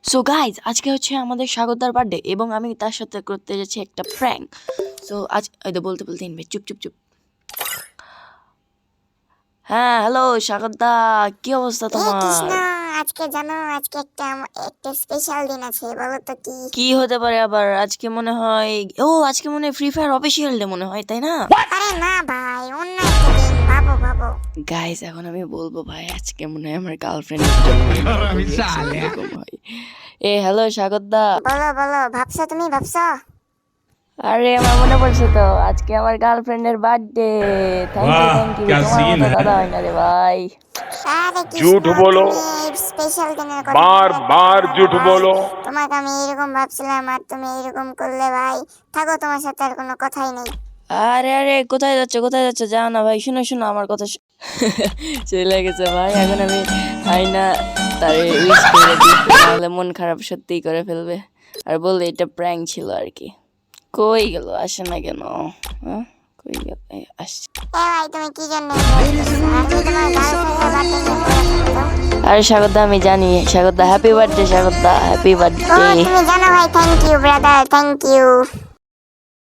So guys আজকে হচ্ছে আমাদের স্বাগতার বার্থডে এবং আমি তার সাথে করতে যাচ্ছি একটা প্র্যাঙ্ক। সো আজ এই তো বলতে বলতে ইনভাইট চুপ চুপ চুপ। হ্যাঁ হ্যালো স্বাগতা, কি অবস্থা তোমার? কৃষ্ণ, আজকে জানো আজকে একটা স্পেশাল দিন আছে, বলো তো কি? কি হতে পারে আবার? আজকে মনে হয় আজকে মনে হয় ফ্রি ফায়ার অফিসিয়াল ডে মনে হয়, তাই না? আরে না ভাই, অন্য একটা দিন, ভাবো ভাবো। গাইজ এখন আমি বলবো ভাই, আজকে মনে হয় আমার গার্লফ্রেন্ডের জন্য এরকম হয়। হ্যালো স্বাগতা। বলো বলো, ভাবছো তুমি ভাবছো? আরে আমার মনে পড়ছে তো, আজকে আমার গার্লফ্রেন্ডের birthday. Thank you thank you, তোমার মতো দাদা হয় না রে ভাই। আরে কৃষ্ণ, झूठ बोलो, স্পেশাল দিনের কথা बार बार झूठ बोलो। তোমাকে আমি এরকম ভাবছিলাম আর তুমি এরকম করলে ভাই। থাকো, তোমার সাথে আর কোনো কথাই নেই। আরে আরে কোথায় যাচ্ছ কোথায় যাচ্ছ? যাও না ভাই, শুনো শুনো আমার কথা চলে গেছে ভাই। এখন আমি আইনা তারে উইশ করে দিই, তাহলে মন খারাপ সত্যিই করে ফেলবে আর বললে এটা প্র্যাঙ্ক ছিল আর কি। কই গেল, আসে না কেন? হ্যাঁ কই গেল? আসছে। ভাই তুমি কি জন্য তোমার গার্লফ্রেন্ডের বার্থডে নিয়ে পড়ে? আরে স্বাগতা আমি জানি, Swagata happy birthday, Swagata happy birthday. তুমি জানো ভাই, thank you brother, thank you.